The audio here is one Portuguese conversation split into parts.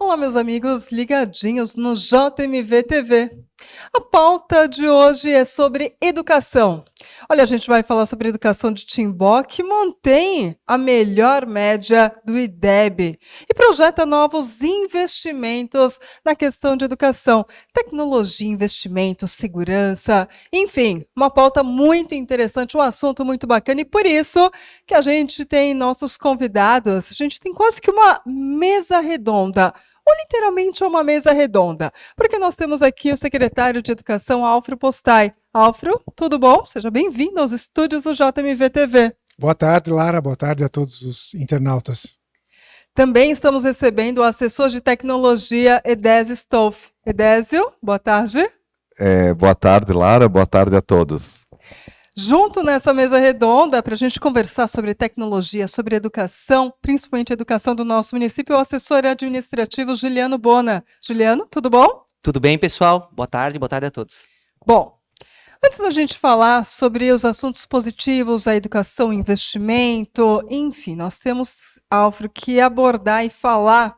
Olá, meus amigos ligadinhos no JMV TV. A pauta de hoje é sobre educação. Olha, a gente vai falar sobre a educação de Timbó, que mantém a melhor média do IDEB e projeta novos investimentos na questão de educação, tecnologia, investimento, segurança, enfim, uma pauta muito interessante, um assunto muito bacana e por isso que a gente tem nossos convidados, a gente tem quase que uma mesa redonda, ou literalmente uma mesa redonda, porque nós temos aqui o secretário de Educação, Alfro Postai. Alfro, tudo bom? Seja bem-vindo aos estúdios do JMV TV. Boa tarde, Lara. Boa tarde a todos os internautas. Também estamos recebendo o assessor de tecnologia, Edésio Stolf. Edésio, boa tarde. Boa tarde, Lara. Boa tarde a todos. Junto nessa mesa redonda, para a gente conversar sobre tecnologia, sobre educação, principalmente a educação do nosso município, o assessor administrativo Juliano Bona. Juliano, tudo bom? Tudo bem, pessoal? Boa tarde a todos. Bom, antes da gente falar sobre os assuntos positivos, a educação, investimento, enfim, nós temos, Alfro, que abordar e falar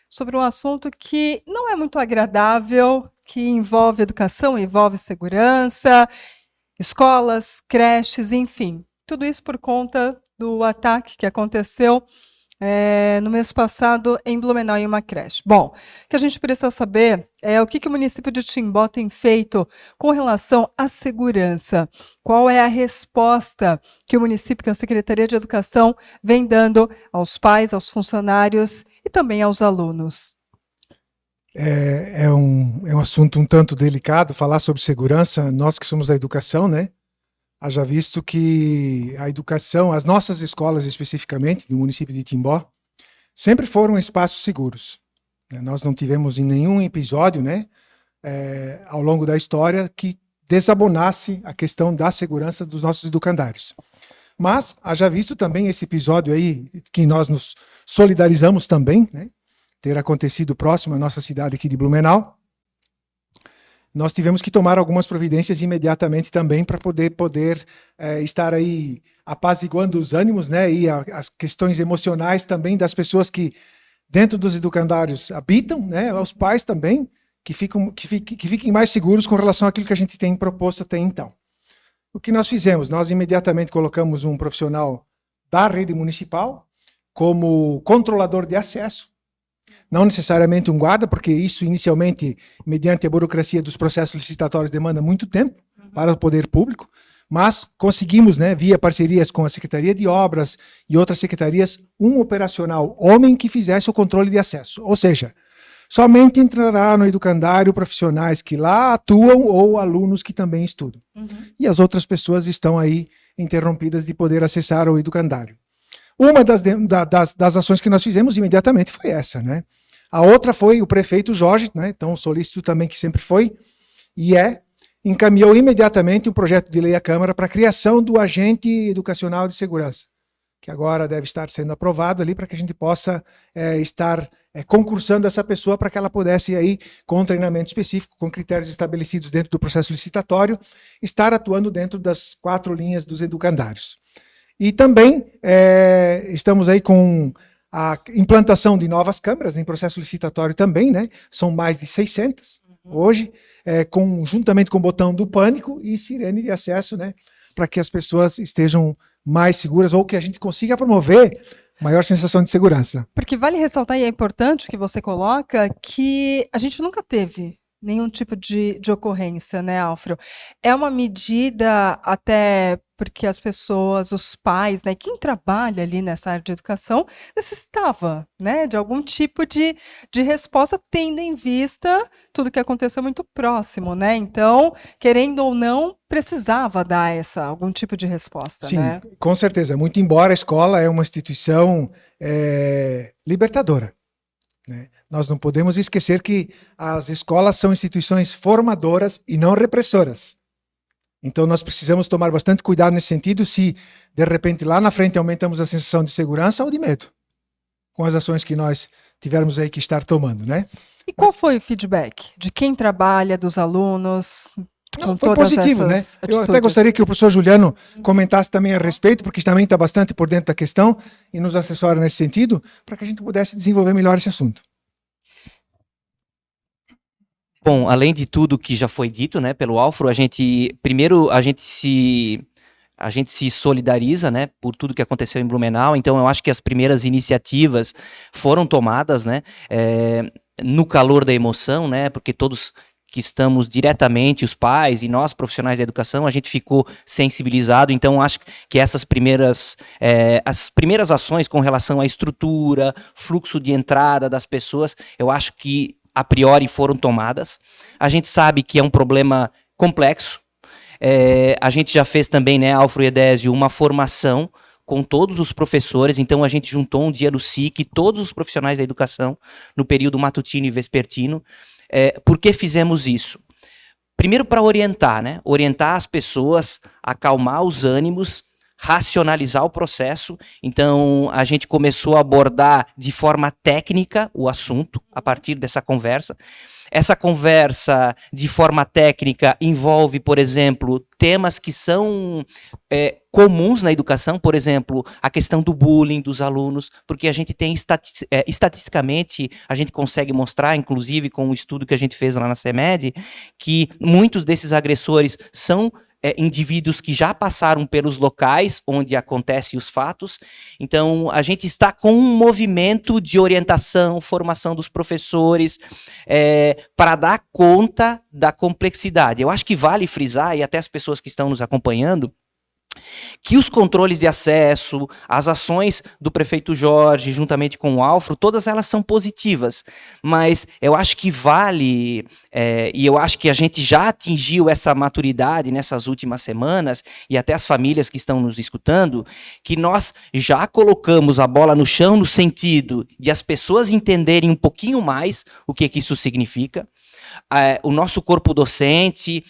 sobre um assunto que não é muito agradável, que envolve educação, envolve segurança, escolas, creches, enfim. Tudo isso por conta do ataque que aconteceu no mês passado em Blumenau, em uma creche. Bom, o que a gente precisa saber é o que o município de Timbó tem feito com relação à segurança. Qual é a resposta que o município, que a Secretaria de Educação, vem dando aos pais, aos funcionários e também aos alunos? É um assunto um tanto delicado falar sobre segurança, nós que somos da educação, né? Haja visto que a educação, as nossas escolas especificamente, no município de Timbó, sempre foram espaços seguros. Nós não tivemos em nenhum episódio, né, ao longo da história, que desabonasse a questão da segurança dos nossos educandários. Mas, haja visto também esse episódio aí, que nós nos solidarizamos também, né, ter acontecido próximo à nossa cidade aqui de Blumenau, nós tivemos que tomar algumas providências imediatamente também para poder estar aí apaziguando os ânimos, né, e as questões emocionais também das pessoas que dentro dos educandários habitam, né, aos pais também, que fiquem mais seguros com relação àquilo que a gente tem proposto até então. O que nós fizemos? Nós imediatamente colocamos um profissional da rede municipal como controlador de acesso, não necessariamente um guarda, porque isso inicialmente, mediante a burocracia dos processos licitatórios, demanda muito tempo para o poder público, mas conseguimos, né, via parcerias com a Secretaria de Obras e outras secretarias, um operacional homem que fizesse o controle de acesso. Ou seja, somente entrará no educandário profissionais que lá atuam ou alunos que também estudam. E as outras pessoas estão aí interrompidas de poder acessar o educandário. Uma das ações que nós fizemos imediatamente foi essa, né? A outra foi o prefeito Jorge, né? Então solícito também que sempre foi, encaminhou imediatamente um projeto de lei à Câmara para a criação do agente educacional de segurança, que agora deve estar sendo aprovado ali para que a gente possa estar concursando essa pessoa para que ela pudesse aí, com um treinamento específico, com critérios estabelecidos dentro do processo licitatório, estar atuando dentro das 4 linhas dos educandários. E também estamos aí com a implantação de novas câmeras em processo licitatório também, né? São mais de 600 hoje, juntamente com o botão do pânico e sirene de acesso, né? Para que as pessoas estejam mais seguras ou que a gente consiga promover maior sensação de segurança. Porque vale ressaltar, e é importante o que você coloca, que a gente nunca teve nenhum tipo de ocorrência, né, Alfro? É uma medida até porque as pessoas, os pais, né, quem trabalha ali nessa área de educação, necessitava, né, de algum tipo de resposta, tendo em vista tudo que aconteceu muito próximo, né? Então, querendo ou não, precisava dar algum tipo de resposta, Sim, né? com certeza. Muito embora a escola é uma instituição libertadora, né? Nós não podemos esquecer que as escolas são instituições formadoras e não repressoras. Então nós precisamos tomar bastante cuidado nesse sentido, se de repente lá na frente aumentamos a sensação de segurança ou de medo, com as ações que nós tivermos aí que estar tomando, né? E qual foi o feedback de quem trabalha, dos alunos? Não, foi positivo, né? Eu até gostaria que o professor Juliano comentasse também a respeito, porque também está bastante por dentro da questão e nos assessora nesse sentido, para que a gente pudesse desenvolver melhor esse assunto. Bom, além de tudo que já foi dito, né, pelo Alfro, a gente se solidariza, né, por tudo que aconteceu em Blumenau. Então, eu acho que as primeiras iniciativas foram tomadas, né, no calor da emoção, né, porque todos que estamos diretamente, os pais e nós, profissionais da educação, a gente ficou sensibilizado. Então, acho que essas as primeiras ações com relação à estrutura, fluxo de entrada das pessoas, eu acho que a priori foram tomadas. A gente sabe que é um problema complexo. A gente já fez também, né, Alfro e Edésio, uma formação com todos os professores. Então a gente juntou um dia no SIC, todos os profissionais da educação, no período matutino e vespertino. Por que fizemos isso? Primeiro, para orientar, né? Orientar as pessoas, acalmar os ânimos, racionalizar o processo. Então, a gente começou a abordar de forma técnica o assunto a partir dessa conversa. Essa conversa, de forma técnica, envolve, por exemplo, temas que são comuns na educação, por exemplo, a questão do bullying dos alunos, porque a gente tem, estatisticamente, a gente consegue mostrar, inclusive com o estudo que a gente fez lá na CEMED, que muitos desses agressores são indivíduos que já passaram pelos locais onde acontecem os fatos. Então, a gente está com um movimento de orientação, formação dos professores, para dar conta da complexidade. Eu acho que vale frisar, e até as pessoas que estão nos acompanhando, que os controles de acesso, as ações do prefeito Jorge, juntamente com o Alfro, todas elas são positivas, mas eu acho que vale, e eu acho que a gente já atingiu essa maturidade nessas últimas semanas, e até as famílias que estão nos escutando, que nós já colocamos a bola no chão no sentido de as pessoas entenderem um pouquinho mais o que isso significa. O nosso corpo docente,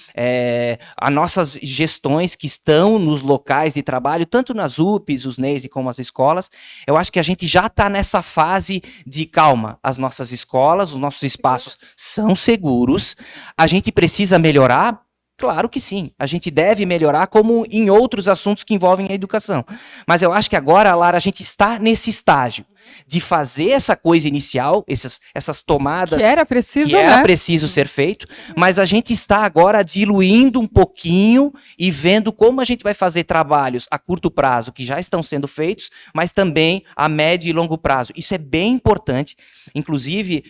as nossas gestões que estão nos locais de trabalho, tanto nas UPs, os NEIs como as escolas, eu acho que a gente já está nessa fase de calma. As nossas escolas, os nossos espaços são seguros, a gente precisa melhorar. Claro que sim, a gente deve melhorar como em outros assuntos que envolvem a educação. Mas eu acho que agora, Lara, a gente está nesse estágio de fazer essa coisa inicial, essas tomadas Que era preciso, que era né? preciso ser feito, mas a gente está agora diluindo um pouquinho e vendo como a gente vai fazer trabalhos a curto prazo, que já estão sendo feitos, mas também a médio e longo prazo. Isso é bem importante. Inclusive,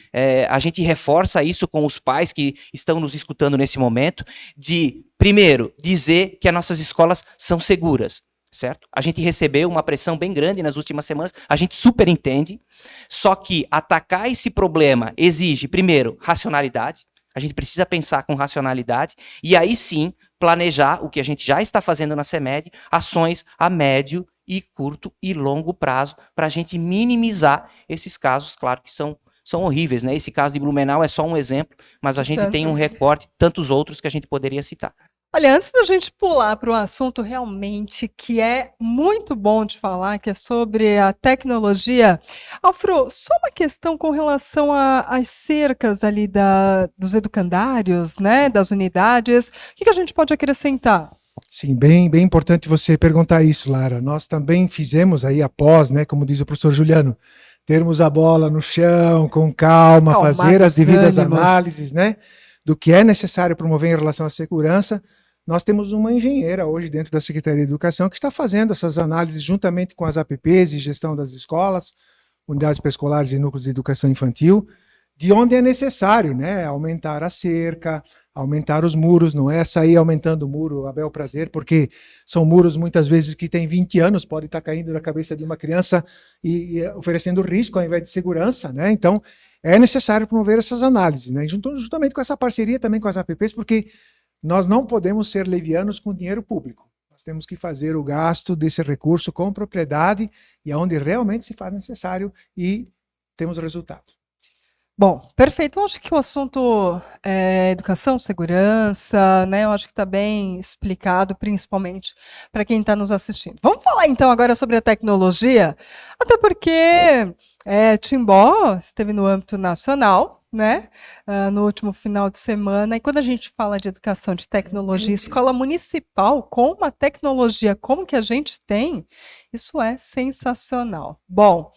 a gente reforça isso com os pais que estão nos escutando nesse momento, de, primeiro, dizer que as nossas escolas são seguras. Certo? A gente recebeu uma pressão bem grande nas últimas semanas, a gente super entende, só que atacar esse problema exige, primeiro, racionalidade, a gente precisa pensar com racionalidade, e aí sim, planejar o que a gente já está fazendo na CEMED, ações a médio e curto e longo prazo, para a gente minimizar esses casos, claro que são horríveis, né? Esse caso de Blumenau é só um exemplo, mas a gente tem um recorte, tantos outros que a gente poderia citar. Olha, antes da gente pular para o assunto realmente que é muito bom de falar, que é sobre a tecnologia, Alfro, só uma questão com relação às cercas ali dos educandários, né, das unidades, o que a gente pode acrescentar? Sim, bem importante você perguntar isso, Lara. Nós também fizemos aí após, né, como diz o professor Juliano, termos a bola no chão, com calma, fazer as devidas análises, né, do que é necessário promover em relação à segurança. Nós temos uma engenheira hoje dentro da Secretaria de Educação que está fazendo essas análises juntamente com as APPs e gestão das escolas, unidades pré-escolares e núcleos de educação infantil, de onde é necessário, né, aumentar a cerca, aumentar os muros, não é sair aumentando o muro a bel prazer, porque são muros muitas vezes que têm 20 anos, pode estar caindo na cabeça de uma criança e oferecendo risco ao invés de segurança, né? Então, é necessário promover essas análises, né? Juntamente com essa parceria também com as APPs, porque nós não podemos ser levianos com dinheiro público. Nós temos que fazer o gasto desse recurso com propriedade e aonde realmente se faz necessário e temos resultado. Bom, perfeito. Eu acho que o assunto é educação, segurança, né? Eu acho que está bem explicado, principalmente para quem está nos assistindo. Vamos falar então agora sobre a tecnologia, até porque Timbó esteve no âmbito nacional, né? No último final de semana. E quando a gente fala de educação, de tecnologia, escola municipal com uma tecnologia como que a gente tem, isso é sensacional. Bom,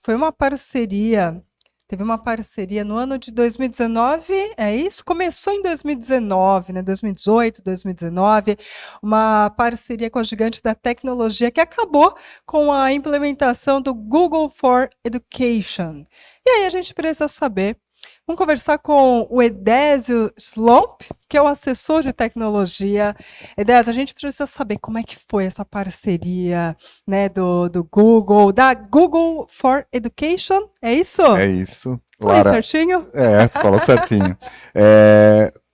foi uma parceria teve uma parceria no ano de 2019, é isso? Começou em 2019, né? 2018, 2019, uma parceria com a gigante da tecnologia que acabou com a implementação do Google for Education. E aí a gente precisa saber. Vamos conversar com o Edésio Slomp, que é o assessor de tecnologia. Edésio, a gente precisa saber como é que foi essa parceria, né, do Google, da Google for Education, é isso? É isso. Falei Lara, certinho? você falou certinho.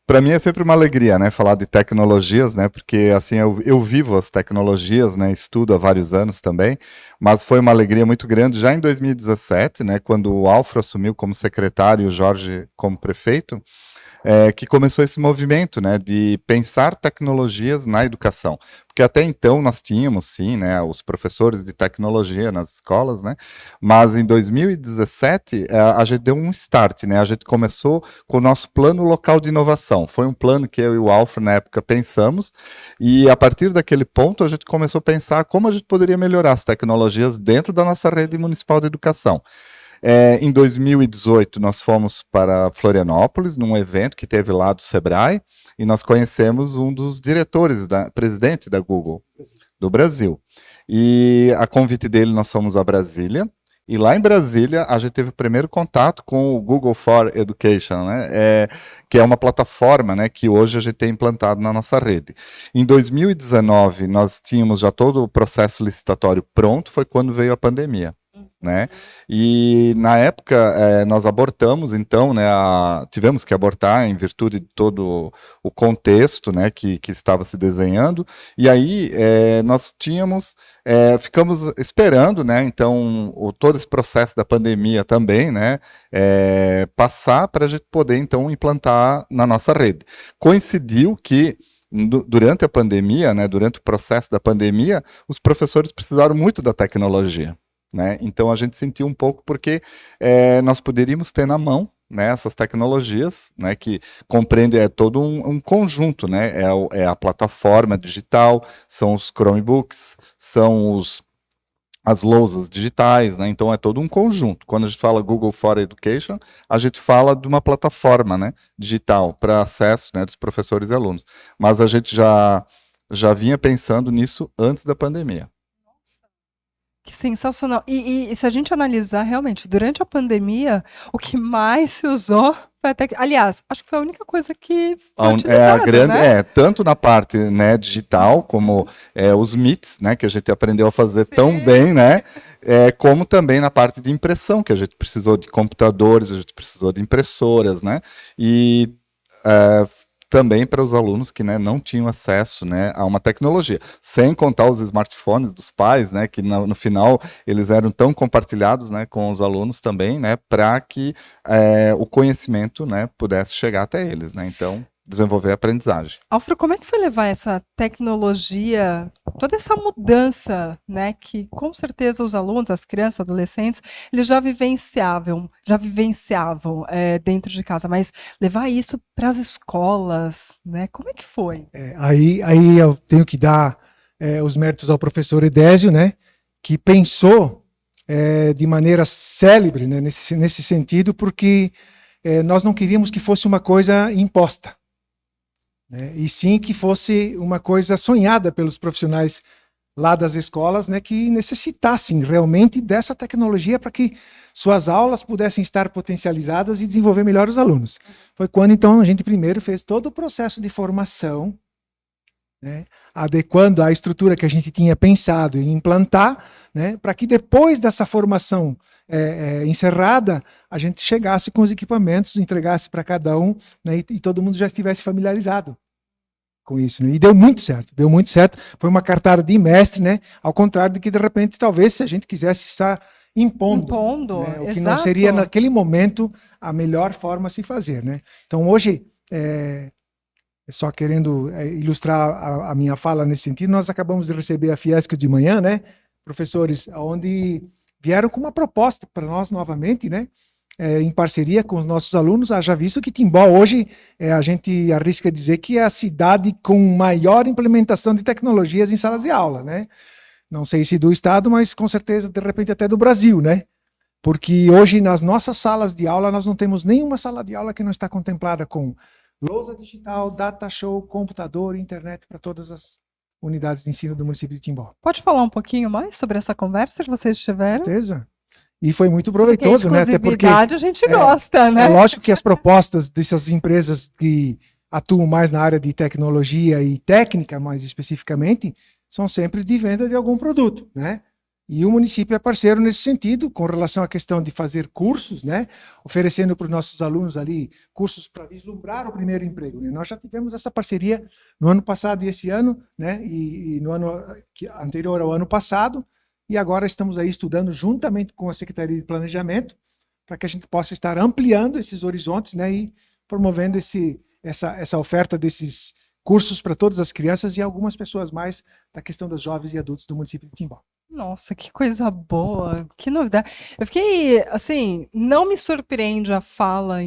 Para mim é sempre uma alegria, né, falar de tecnologias, né, porque assim eu vivo as tecnologias, né, estudo há vários anos também, mas foi uma alegria muito grande já em 2017, né, quando o Alfro assumiu como secretário e o Jorge como prefeito, que começou esse movimento, né, de pensar tecnologias na educação. Porque até então nós tínhamos, sim, né, os professores de tecnologia nas escolas, né, mas em 2017 a gente deu um start, né, a gente começou com o nosso plano local de inovação. Foi um plano que eu e o Alfred na época pensamos, e a partir daquele ponto a gente começou a pensar como a gente poderia melhorar as tecnologias dentro da nossa rede municipal de educação. Em 2018, nós fomos para Florianópolis, num evento que teve lá do Sebrae, e nós conhecemos um dos diretores, presidente da Google do Brasil. E a convite dele, nós fomos a Brasília, e lá em Brasília a gente teve o primeiro contato com o Google for Education, né, que é uma plataforma, né, que hoje a gente tem implantado na nossa rede. Em 2019, nós tínhamos já todo o processo licitatório pronto, foi quando veio a pandemia. Né? E na época nós abortamos, então, né, tivemos que abortar em virtude de todo o contexto, né, que estava se desenhando, e aí nós ficamos esperando, né, então, todo esse processo da pandemia também, né, passar para a gente poder, então, implantar na nossa rede. Coincidiu que durante a pandemia, né, durante o processo da pandemia, os professores precisaram muito da tecnologia. Né? Então a gente sentiu um pouco porque nós poderíamos ter na mão, né, essas tecnologias, né, que compreende todo um conjunto, né, é a plataforma digital, são os Chromebooks, são as lousas digitais, né, então é todo um conjunto. Quando a gente fala Google for Education, a gente fala de uma plataforma, né, digital para acesso, né, dos professores e alunos, mas a gente já vinha pensando nisso antes da pandemia. Que sensacional. E se a gente analisar realmente, durante a pandemia, o que mais se usou foi a aliás, acho que foi a única coisa que foi utilizada, né? Tanto na parte, né, digital, como os Meets, né, que a gente aprendeu a fazer Sim. tão bem, né, como também na parte de impressão, que a gente precisou de computadores, a gente precisou de impressoras, né, e também para os alunos que, né, não tinham acesso, né, a uma tecnologia, sem contar os smartphones dos pais, né, que no final eles eram tão compartilhados, né, com os alunos também, né, para que o conhecimento, né, pudesse chegar até eles, né, então desenvolver a aprendizagem. Alfredo, como é que foi levar essa tecnologia, toda essa mudança, né, que com certeza os alunos, as crianças, adolescentes, eles já vivenciavam dentro de casa, mas levar isso para as escolas, né, como é que foi? Aí eu tenho que dar os méritos ao professor Edésio, né, que pensou de maneira célebre, né, nesse sentido, porque nós não queríamos que fosse uma coisa imposta, né, e sim que fosse uma coisa sonhada pelos profissionais lá das escolas, né, que necessitassem realmente dessa tecnologia para que suas aulas pudessem estar potencializadas e desenvolver melhor os alunos. Foi quando, então, a gente primeiro fez todo o processo de formação, né, adequando a estrutura que a gente tinha pensado em implantar, né, para que depois dessa formação encerrada, a gente chegasse com os equipamentos, entregasse para cada um, né, e todo mundo já estivesse familiarizado com isso, né? E deu muito certo, foi uma cartada de mestre, né? Ao contrário de que, de repente, talvez, se a gente quisesse estar impondo, né? O que não seria, naquele momento, a melhor forma a se fazer, né? Então, hoje, só querendo ilustrar a minha fala nesse sentido, nós acabamos de receber a Fiesco de manhã, né? Professores, onde vieram com uma proposta para nós novamente, né? Em parceria com os nossos alunos, haja visto que Timbó hoje, a gente arrisca dizer que é a cidade com maior implementação de tecnologias em salas de aula, né? Não sei se do estado, mas com certeza, de repente, até do Brasil, né? porque hoje nas nossas salas de aula nós não temos nenhuma sala de aula que não está contemplada com lousa digital, data show, computador, internet para todas as unidades de ensino do município de Timbó. Pode falar um pouquinho mais sobre essa conversa que vocês tiveram? Certeza. E foi muito Porque proveitoso, né? Até porque exclusividade a gente gosta, né? é lógico que as propostas dessas empresas que atuam mais na área de tecnologia e técnica, mais especificamente, são sempre de venda de algum produto, né? E o município é parceiro nesse sentido, com relação à questão de fazer cursos, né? Oferecendo para os nossos alunos ali cursos para vislumbrar o primeiro emprego, né? Nós já tivemos essa parceria no ano passado e esse ano, né? E no ano anterior ao ano passado, e agora estamos aí estudando juntamente com a Secretaria de Planejamento para que a gente possa estar ampliando esses horizontes, né? E promovendo essa oferta desses cursos para todas as crianças e algumas pessoas mais da questão dos jovens e adultos do município de Timbó. Nossa, que coisa boa, que novidade. Eu fiquei, assim, não me surpreende a fala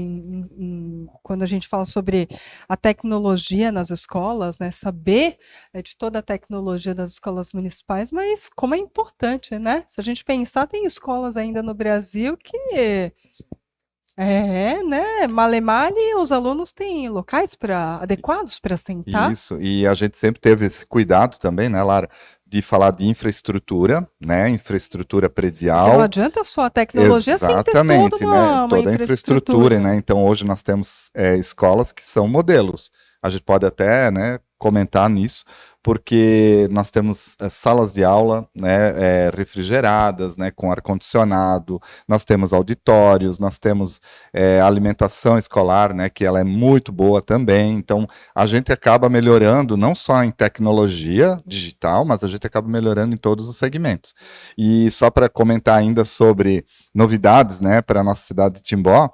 quando a gente fala sobre a tecnologia nas escolas, né? Saber de toda a tecnologia das escolas municipais, mas como é importante, né? Se a gente pensar, tem escolas ainda no Brasil que né? Male os alunos têm locais adequados para sentar. Isso, e a gente sempre teve esse cuidado também, né, Lara, de falar de infraestrutura, né, infraestrutura Porque predial. não adianta só a tecnologia sem ter Exatamente, toda né, uma toda a infraestrutura, infraestrutura. né, então hoje nós temos escolas que são modelos, a gente pode até, né, comentar nisso, porque nós temos salas de aula, né, refrigeradas, né, com ar-condicionado, nós temos auditórios, nós temos alimentação escolar, né, que ela é muito boa também, então a gente acaba melhorando não só em tecnologia digital, mas a gente acaba melhorando em todos os segmentos. E só para comentar ainda sobre novidades, né, para a nossa cidade de Timbó,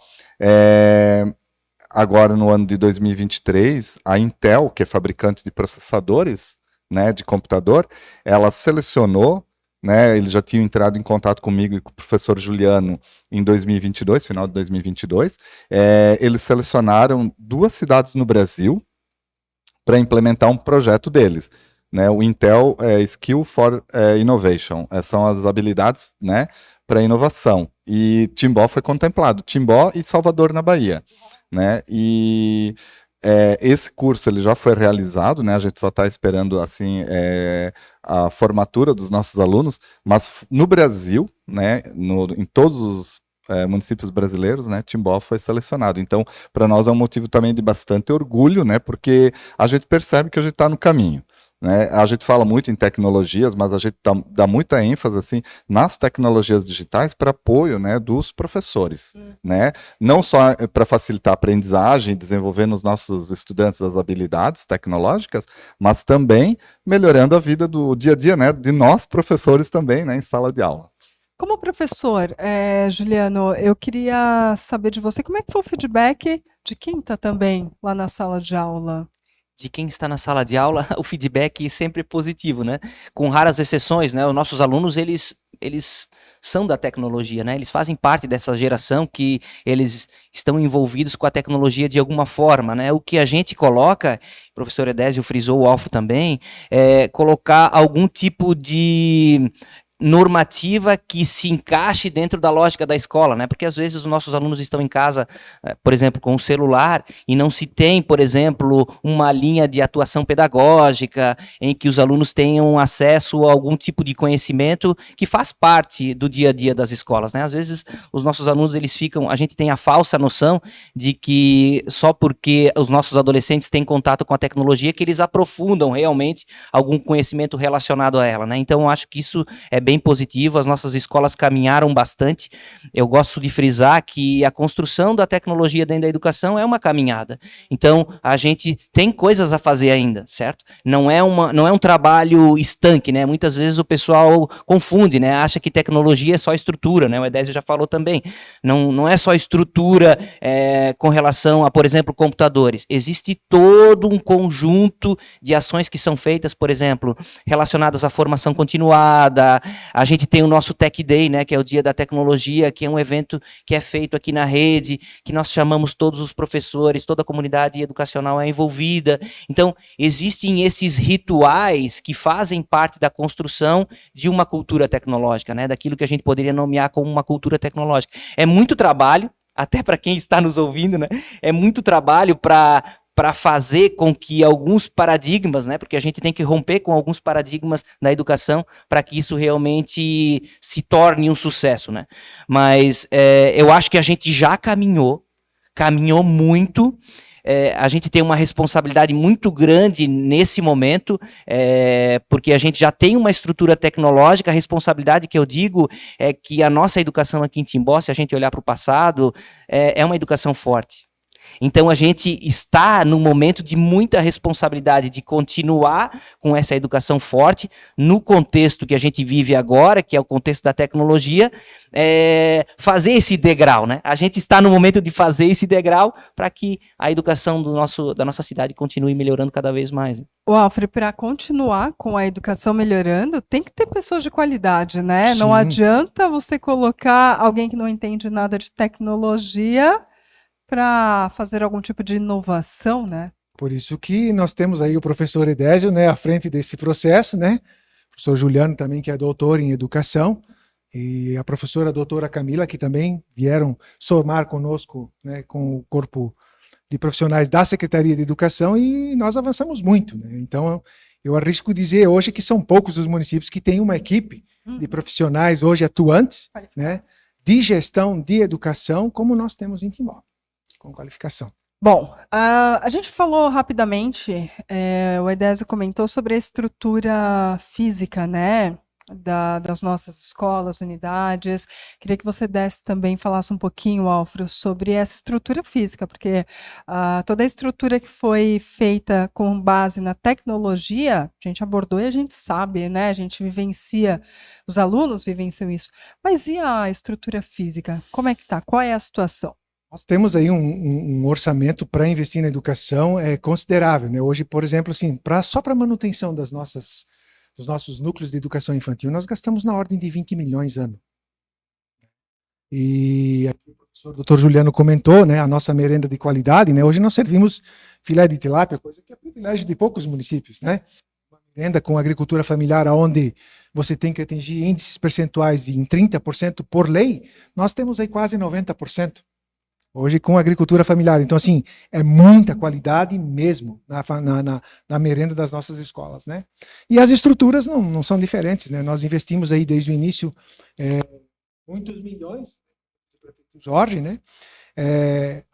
agora no ano de 2023, a Intel, que é fabricante de processadores, né, de computador, ela selecionou, né, eles já tinham entrado em contato comigo e com o professor Juliano em 2022, final de 2022, eles selecionaram 2 cidades no Brasil para implementar um projeto deles, né, o Intel Skill for Innovation, são as habilidades, né, para inovação, e Timbó foi contemplado, Timbó e Salvador na Bahia, né, e esse curso ele já foi realizado, né? A gente só está esperando assim a formatura dos nossos alunos, mas no Brasil, né? Em todos os municípios brasileiros, né? Timbó foi selecionado. Então, para nós é um motivo também de bastante orgulho, né? Porque a gente percebe que a gente está no caminho. Né? A gente fala muito em tecnologias, mas a gente dá muita ênfase assim, nas tecnologias digitais para apoio, né, dos professores. Né? Não só para facilitar a aprendizagem, desenvolver nos nossos estudantes as habilidades tecnológicas, mas também melhorando a vida do dia a dia, né, de nós professores também, né, em sala de aula. Como professor, Juliano, eu queria saber de você como é que foi o feedback de quem está também lá na sala de aula. De quem está na sala de aula, o feedback sempre é positivo, né? Com raras exceções, né? Os nossos alunos, eles são da tecnologia, né? Eles fazem parte dessa geração que eles estão envolvidos com a tecnologia de alguma forma, né? O que a gente coloca, o professor Edésio frisou, o Alfo também, é colocar algum tipo de normativa que se encaixe dentro da lógica da escola, né? Porque às vezes os nossos alunos estão em casa, por exemplo, com o celular e não se tem, por exemplo, uma linha de atuação pedagógica em que os alunos tenham acesso a algum tipo de conhecimento que faz parte do dia a dia das escolas, né? Às vezes os nossos alunos, a gente tem a falsa noção de que só porque os nossos adolescentes têm contato com a tecnologia que eles aprofundam realmente algum conhecimento relacionado a ela, né? Então eu acho que isso é bem positivo, as nossas escolas caminharam bastante. Eu gosto de frisar que a construção da tecnologia dentro da educação é uma caminhada. Então, a gente tem coisas a fazer ainda, certo? Não é um trabalho estanque, né? Muitas vezes o pessoal confunde, né? Acha que tecnologia é só estrutura, né? O Edésio já falou também. Não é só estrutura com relação a, por exemplo, computadores. Existe todo um conjunto de ações que são feitas, por exemplo, relacionadas à formação continuada, A gente tem o nosso Tech Day, né, que é o Dia da Tecnologia, que é um evento que é feito aqui na rede, que nós chamamos todos os professores, toda a comunidade educacional é envolvida. Então, existem esses rituais que fazem parte da construção de uma cultura tecnológica, né, daquilo que a gente poderia nomear como uma cultura tecnológica. É muito trabalho, até para quem está nos ouvindo, né, é muito trabalho para fazer com que alguns paradigmas, né, porque a gente tem que romper com alguns paradigmas da educação para que isso realmente se torne um sucesso, né? Mas eu acho que a gente já caminhou muito. A gente tem uma responsabilidade muito grande nesse momento, porque a gente já tem uma estrutura tecnológica. A responsabilidade que eu digo é que a nossa educação aqui em Timbó, se a gente olhar para o passado, é uma educação forte. Então a gente está num momento de muita responsabilidade de continuar com essa educação forte no contexto que a gente vive agora, que é o contexto da tecnologia, fazer esse degrau, né? A gente está no momento de fazer esse degrau para que a educação da nossa cidade continue melhorando cada vez mais. Né? O Alfred, para continuar com a educação melhorando, tem que ter pessoas de qualidade, né? Não adianta você colocar alguém que não entende nada de tecnologia para fazer algum tipo de inovação, né? Por isso que nós temos aí o professor Edésio, né, à frente desse processo, né? O professor Juliano também, que é doutor em educação, e a professora doutora Camila, que também vieram somar conosco, né, com o corpo de profissionais da Secretaria de Educação, e nós avançamos muito, né? Então, eu arrisco dizer hoje que são poucos os municípios que têm uma equipe de profissionais hoje atuantes, né, de gestão de educação, como nós temos em Timbó, com qualificação. Bom, a gente falou rapidamente, o Edésio comentou sobre a estrutura física, né, das nossas escolas, unidades. Queria que você falasse um pouquinho, Alfredo, sobre essa estrutura física, porque toda a estrutura que foi feita com base na tecnologia, a gente abordou e a gente sabe, né, a gente vivencia, os alunos vivenciam isso. Mas e a estrutura física? Como é que está? Qual é a situação? Nós temos aí um orçamento para investir na educação considerável, né? Hoje, por exemplo, assim, só para manutenção dos nossos núcleos de educação infantil, nós gastamos na ordem de 20 milhões ano. E aqui o professor Dr. Juliano comentou, né, a nossa merenda de qualidade, né? Hoje nós servimos filé de tilápia, coisa que é privilégio de poucos municípios, né? Uma merenda com agricultura familiar, onde você tem que atingir índices percentuais em 30% por lei, nós temos aí quase 90%. Hoje com agricultura familiar. Então, assim, é muita qualidade mesmo na merenda das nossas escolas, né? E as estruturas não são diferentes, né? Nós investimos aí desde o início muitos milhões, do prefeito Jorge, né?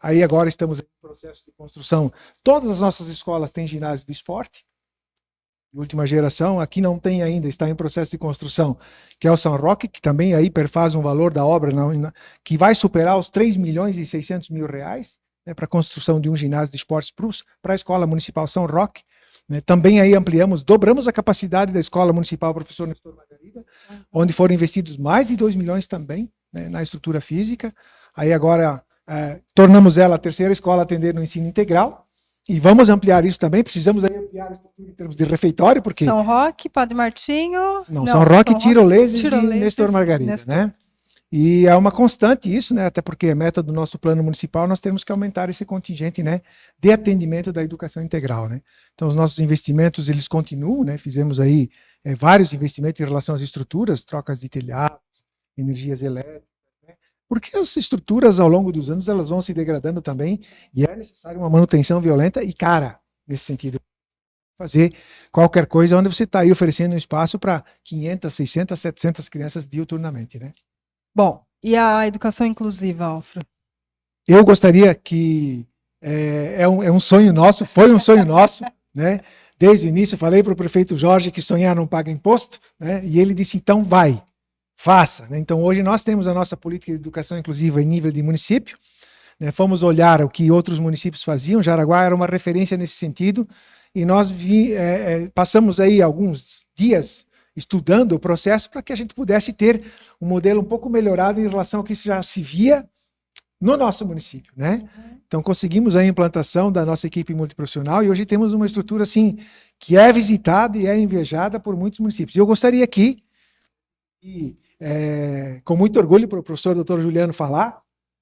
Aí agora estamos em processo de construção. Todas as nossas escolas têm ginásio de esporte, de última geração. Aqui não tem ainda, está em processo de construção, que é o São Roque, que também aí perfaz um valor da obra que vai superar os 3 milhões e 600 mil reais, né, para a construção de um ginásio de esportes para a Escola Municipal São Roque. Né. Também aí dobramos a capacidade da Escola Municipal Professor Nestor Margarida, onde foram investidos mais de 2 milhões também, né, na estrutura física. Aí agora tornamos ela a terceira escola a atender no ensino integral. E vamos ampliar isso também, precisamos aí ampliar a estrutura em termos de refeitório, porque... São Roque, Padre Martinho... Não, São Roque, Tiroleses e Nestor Margarida, né? E é uma constante isso, né? Até porque a meta do nosso plano municipal, nós temos que aumentar esse contingente, né, de atendimento da educação integral, né? Então, os nossos investimentos, eles continuam, né? Fizemos aí vários investimentos em relação às estruturas, trocas de telhados, energias elétricas, porque as estruturas, ao longo dos anos, elas vão se degradando também, e é necessária uma manutenção violenta e cara, nesse sentido. Fazer qualquer coisa onde você está aí oferecendo um espaço para 500, 600, 700 crianças diuturnamente, né? Bom, e a educação inclusiva, Alfredo? Eu gostaria que, é um sonho nosso, foi um sonho nosso, né? Desde o início, falei para o prefeito Jorge que sonhar não paga imposto, né? E ele disse, então vai. Faça. Né? Então, hoje nós temos a nossa política de educação inclusiva em nível de município. Né? Fomos olhar o que outros municípios faziam. Jaraguá era uma referência nesse sentido. E nós passamos aí alguns dias estudando o processo para que a gente pudesse ter um modelo um pouco melhorado em relação ao que já se via no nosso município. Né? Então, conseguimos a implantação da nossa equipe multiprofissional e hoje temos uma estrutura assim, que é visitada e é invejada por muitos municípios. E eu gostaria aqui E com muito orgulho para o professor Dr. Juliano falar,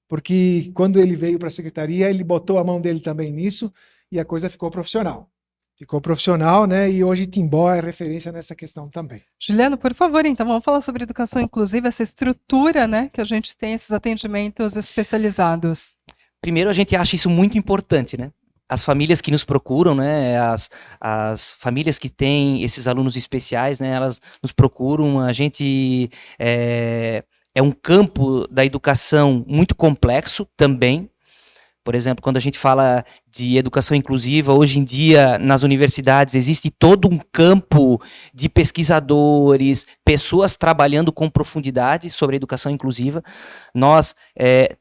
porque quando ele veio para a secretaria, ele botou a mão dele também nisso e a coisa ficou profissional. Ficou profissional, né? E hoje Timbó é referência nessa questão também. Juliano, por favor, então vamos falar sobre educação inclusiva, essa estrutura, né, que a gente tem, esses atendimentos especializados. Primeiro, a gente acha isso muito importante, né? As famílias que nos procuram, né, as famílias que têm esses alunos especiais, né, elas nos procuram, a gente é um campo da educação muito complexo também. Por exemplo, quando a gente fala de educação inclusiva, hoje em dia, nas universidades, existe todo um campo de pesquisadores, pessoas trabalhando com profundidade sobre a educação inclusiva. Nós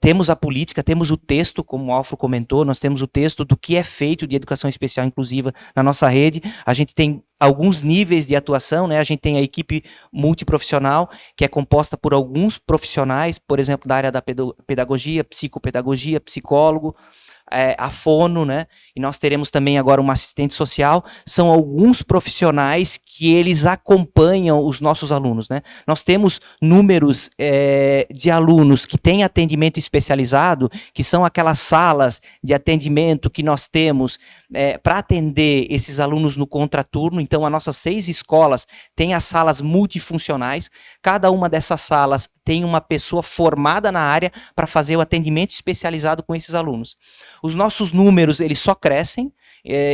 temos a política, temos o texto, como o Alfro comentou, nós temos o texto do que é feito de educação especial inclusiva na nossa rede. A gente tem alguns níveis de atuação, né? A gente tem a equipe multiprofissional, que é composta por alguns profissionais, por exemplo, da área da pedagogia, psicopedagogia, psicólogo, a fono, né? E nós teremos também agora uma assistente social. São alguns profissionais que eles acompanham os nossos alunos, né? Nós temos números de alunos que têm atendimento especializado, que são aquelas salas de atendimento que nós temos para atender esses alunos no contraturno. Então, as nossas 6 escolas têm as salas multifuncionais. Cada uma dessas salas tem uma pessoa formada na área para fazer o atendimento especializado com esses alunos. Os nossos números, eles só crescem.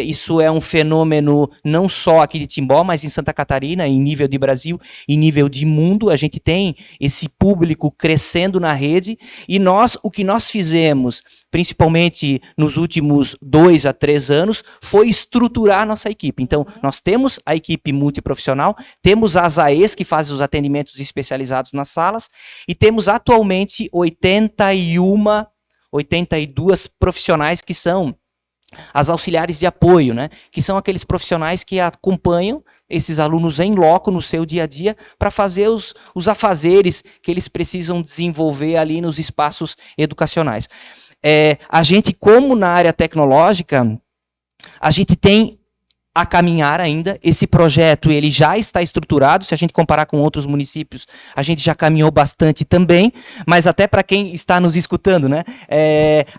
Isso é um fenômeno não só aqui de Timbó, mas em Santa Catarina, em nível de Brasil, em nível de mundo. A gente tem esse público crescendo na rede e o que nós fizemos, principalmente nos últimos 2 a 3 anos, foi estruturar a nossa equipe. Então, nós temos a equipe multiprofissional, temos as AEs que fazem os atendimentos especializados nas salas e temos atualmente 82 profissionais que são as auxiliares de apoio, né? Que são aqueles profissionais que acompanham esses alunos em loco no seu dia a dia para fazer os afazeres que eles precisam desenvolver ali nos espaços educacionais. A gente, como na área tecnológica, a gente tem a caminhar ainda. Esse projeto ele já está estruturado, se a gente comparar com outros municípios, a gente já caminhou bastante também, mas até para quem está nos escutando, né?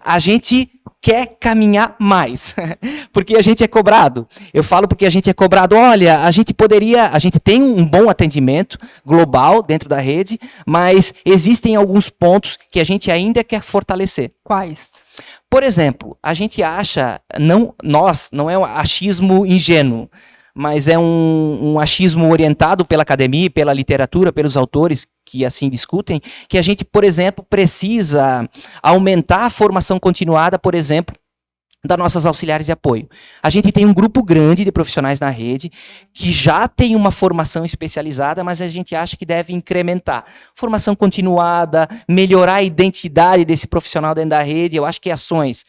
A gente quer caminhar mais, porque a gente é cobrado. Eu falo porque a gente é cobrado, olha, a gente tem um bom atendimento global dentro da rede, mas existem alguns pontos que a gente ainda quer fortalecer. Quais? Por exemplo, a gente acha, não é um achismo ingênuo, mas é um achismo orientado pela academia, pela literatura, pelos autores que assim discutem, que a gente, por exemplo, precisa aumentar a formação continuada, por exemplo, das nossas auxiliares de apoio. A gente tem um grupo grande de profissionais na rede que já tem uma formação especializada, mas a gente acha que deve incrementar. Formação continuada, melhorar a identidade desse profissional dentro da rede. Eu acho que ações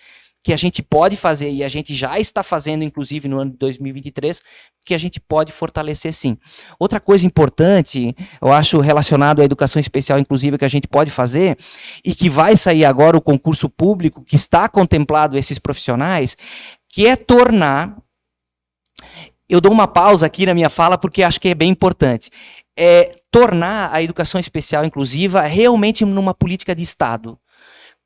que a gente pode fazer, e a gente já está fazendo, inclusive, no ano de 2023, que a gente pode fortalecer, sim. Outra coisa importante, eu acho, relacionado à educação especial inclusiva, que a gente pode fazer, e que vai sair agora o concurso público, que está contemplado esses profissionais, que é tornar... Eu dou uma pausa aqui na minha fala, porque acho que é bem importante. Tornar a educação especial inclusiva realmente numa política de Estado.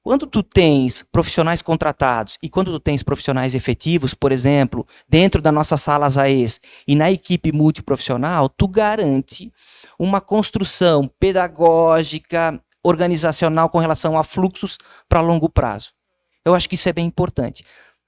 Quando tu tens profissionais contratados e quando tu tens profissionais efetivos, por exemplo, dentro das nossas salas AES e na equipe multiprofissional, tu garante uma construção pedagógica, organizacional com relação a fluxos para longo prazo. Eu acho que isso é bem importante.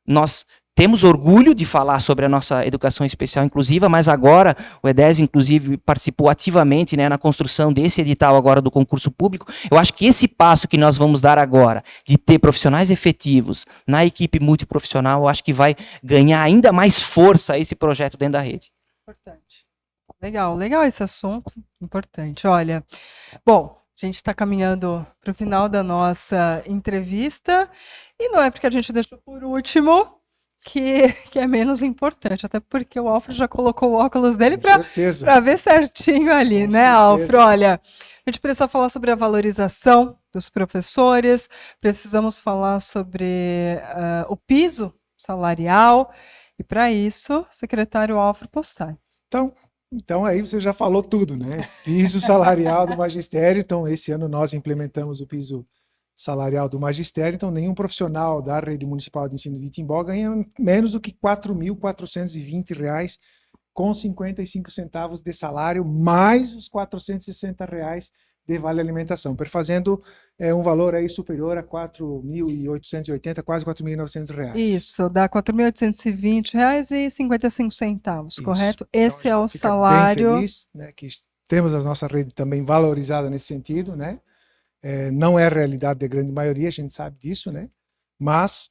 Nós temos orgulho de falar sobre a nossa educação especial inclusiva, mas agora o EDES, inclusive, participou ativamente, né, na construção desse edital agora do concurso público. Eu acho que esse passo que nós vamos dar agora, de ter profissionais efetivos na equipe multiprofissional, eu acho que vai ganhar ainda mais força esse projeto dentro da rede. Importante. Legal esse assunto, importante. Olha, bom, a gente está caminhando para o final da nossa entrevista e não é porque a gente deixou por último que é menos importante, até porque o Alfro já colocou o óculos dele para ver certinho ali, né, Alfro? Olha, a gente precisa falar sobre a valorização dos professores, precisamos falar sobre o piso salarial, e para isso, secretário Alfro Postari. Então, Então aí você já falou tudo, né? Piso salarial do magistério. Então esse ano nós implementamos o piso salarial do magistério. Então nenhum profissional da rede municipal de ensino de Timbó ganha menos do que R$ 4.420 com 55 centavos de salário, mais os R$ 460 de vale alimentação, perfazendo um valor aí superior a R$ 4.880, quase R$ 4.900. Isso, dá R$ 4.820,55, Isso. correto? Então, Esse a é o gente fica bem salário. feliz, né, que temos a nossa rede também valorizada nesse sentido, né? Não é a realidade da grande maioria, a gente sabe disso, né? Mas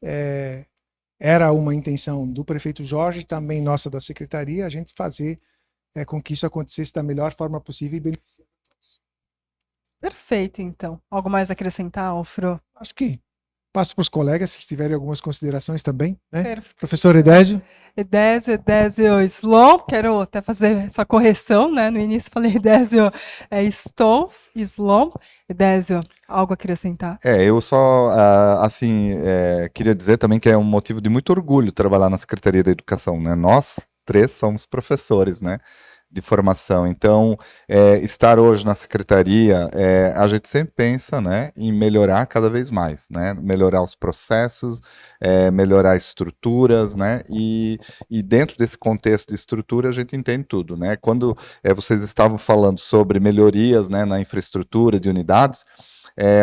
era uma intenção do prefeito Jorge, também nossa da secretaria, a gente fazer com que isso acontecesse da melhor forma possível e beneficiar. Perfeito, então. Algo mais a acrescentar, Alfro? Acho que passo para os colegas, se tiverem algumas considerações também, né? Perfeito. Professor Edésio. Edésio Slom, quero até fazer essa correção, né? No início falei Edésio Slom. Edésio, algo a acrescentar? Eu só, queria dizer também que é um motivo de muito orgulho trabalhar na Secretaria da Educação, né? Nós três somos professores, né? De formação. Então, estar hoje na secretaria, a gente sempre pensa, né, em melhorar cada vez mais, né, melhorar os processos, melhorar estruturas, né, e dentro desse contexto de estrutura a gente entende tudo, né. Quando vocês estavam falando sobre melhorias, né, na infraestrutura de unidades,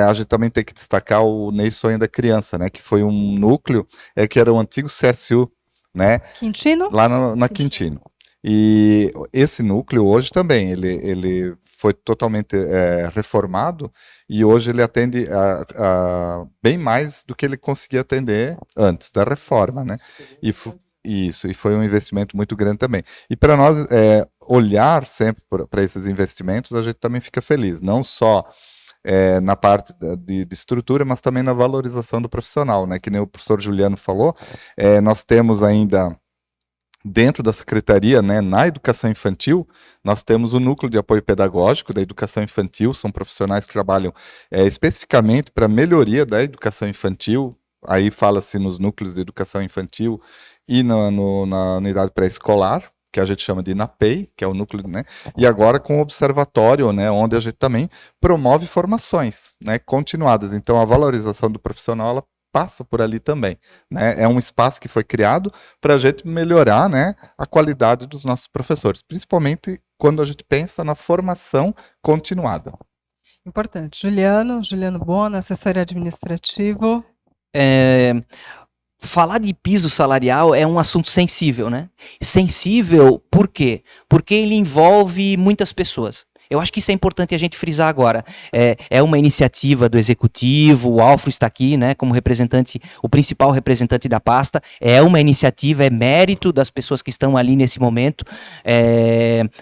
a gente também tem que destacar o Ney Sonho da Criança, né, que foi um núcleo que era o antigo CSU, né, Quintino? lá na Quintino. E esse núcleo hoje também, ele foi totalmente reformado e hoje ele atende bem mais do que ele conseguia atender antes da reforma, né? E foi um investimento muito grande também. E para nós olhar sempre para esses investimentos, a gente também fica feliz, não só na parte de estrutura, mas também na valorização do profissional, né? Que nem o professor Juliano falou, nós temos ainda dentro da secretaria, né, na educação infantil, nós temos o núcleo de apoio pedagógico da educação infantil, são profissionais que trabalham especificamente para a melhoria da educação infantil, aí fala-se nos núcleos de educação infantil e na unidade pré-escolar, que a gente chama de NAPEI, que é o núcleo, né, e agora com o observatório, né, onde a gente também promove formações, né, continuadas. Então a valorização do profissional, ela passa por ali também, né? É um espaço que foi criado para a gente melhorar, né, a qualidade dos nossos professores, principalmente quando a gente pensa na formação continuada. Importante. Juliano Bona, assessor administrativo. Falar de piso salarial é um assunto sensível, né? Sensível por quê? Porque ele envolve muitas pessoas. Eu acho que isso é importante a gente frisar agora. É uma iniciativa do executivo, o Alfro está aqui, né, como representante, o principal representante da pasta. É uma iniciativa, é mérito das pessoas que estão ali nesse momento,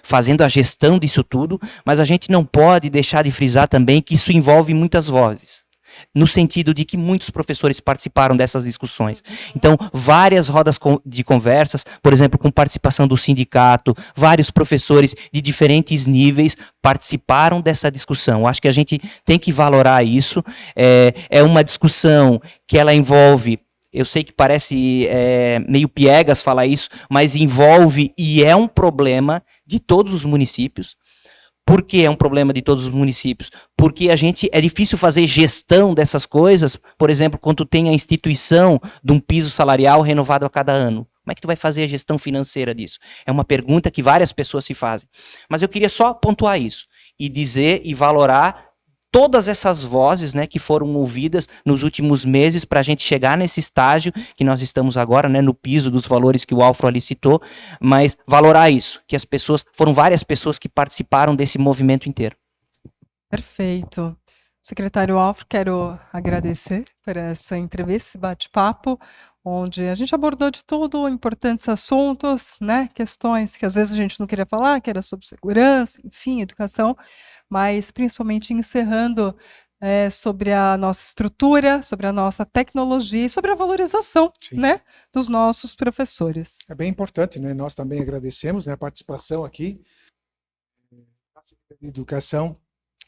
fazendo a gestão disso tudo, mas a gente não pode deixar de frisar também que isso envolve muitas vozes. No sentido de que muitos professores participaram dessas discussões. Então, várias rodas de conversas, por exemplo, com participação do sindicato, vários professores de diferentes níveis participaram dessa discussão. Eu acho que a gente tem que valorar isso. É uma discussão que ela envolve, eu sei que parece meio piegas falar isso, mas envolve e é um problema de todos os municípios. Por que é um problema de todos os municípios? Porque é difícil fazer gestão dessas coisas, por exemplo, quando tem a instituição de um piso salarial renovado a cada ano. Como é que tu vai fazer a gestão financeira disso? É uma pergunta que várias pessoas se fazem. Mas eu queria só pontuar isso e dizer e valorar todas essas vozes, né, que foram ouvidas nos últimos meses para a gente chegar nesse estágio que nós estamos agora, né, no piso dos valores que o Alfro ali citou, mas valorar isso, que as pessoas, foram várias pessoas que participaram desse movimento inteiro. Perfeito. Secretário Alfro, quero agradecer por essa entrevista, esse bate-papo, onde a gente abordou de tudo, importantes assuntos, né, questões que às vezes a gente não queria falar, que era sobre segurança, enfim, educação, mas principalmente encerrando sobre a nossa estrutura, sobre a nossa tecnologia e sobre a valorização, né, dos nossos professores. É bem importante, né? Nós também agradecemos, né, a participação aqui da Secretaria de Educação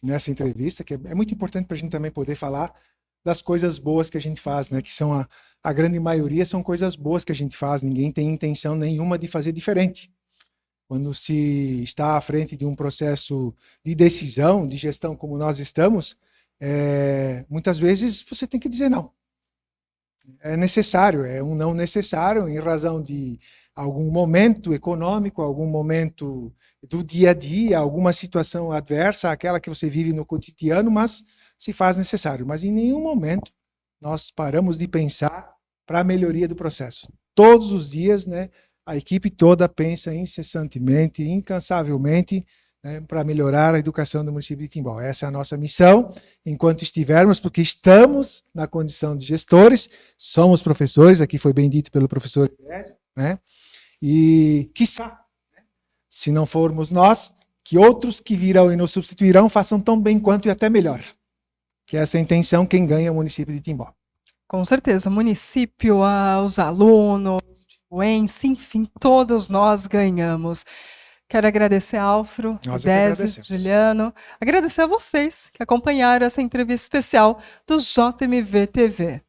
nessa entrevista, que é muito importante para a gente também poder falar das coisas boas que a gente faz, né? Que são a grande maioria são coisas boas que a gente faz, ninguém tem intenção nenhuma de fazer diferente. quando se está à frente de um processo de decisão, de gestão como nós estamos, muitas vezes você tem que dizer não. É necessário, é um não necessário em razão de algum momento econômico, algum momento do dia a dia, alguma situação adversa, aquela que você vive no cotidiano, mas se faz necessário. Mas em nenhum momento nós paramos de pensar para a melhoria do processo. Todos os dias, né, a equipe toda pensa incessantemente, incansavelmente, né, para melhorar a educação do município de Timbó. Essa é a nossa missão, enquanto estivermos, porque estamos na condição de gestores, somos professores, aqui foi bem dito pelo professor, né? E, quiçá, se não formos nós, que outros que virão e nos substituirão façam tão bem quanto e até melhor. Que essa é a intenção, quem ganha é o município de Timbó. Com certeza, o município, os alunos, o ENSE, enfim, todos nós ganhamos. Quero agradecer a Álvaro, Nós Désio, Juliano, agradecer a vocês que acompanharam essa entrevista especial do JMV TV.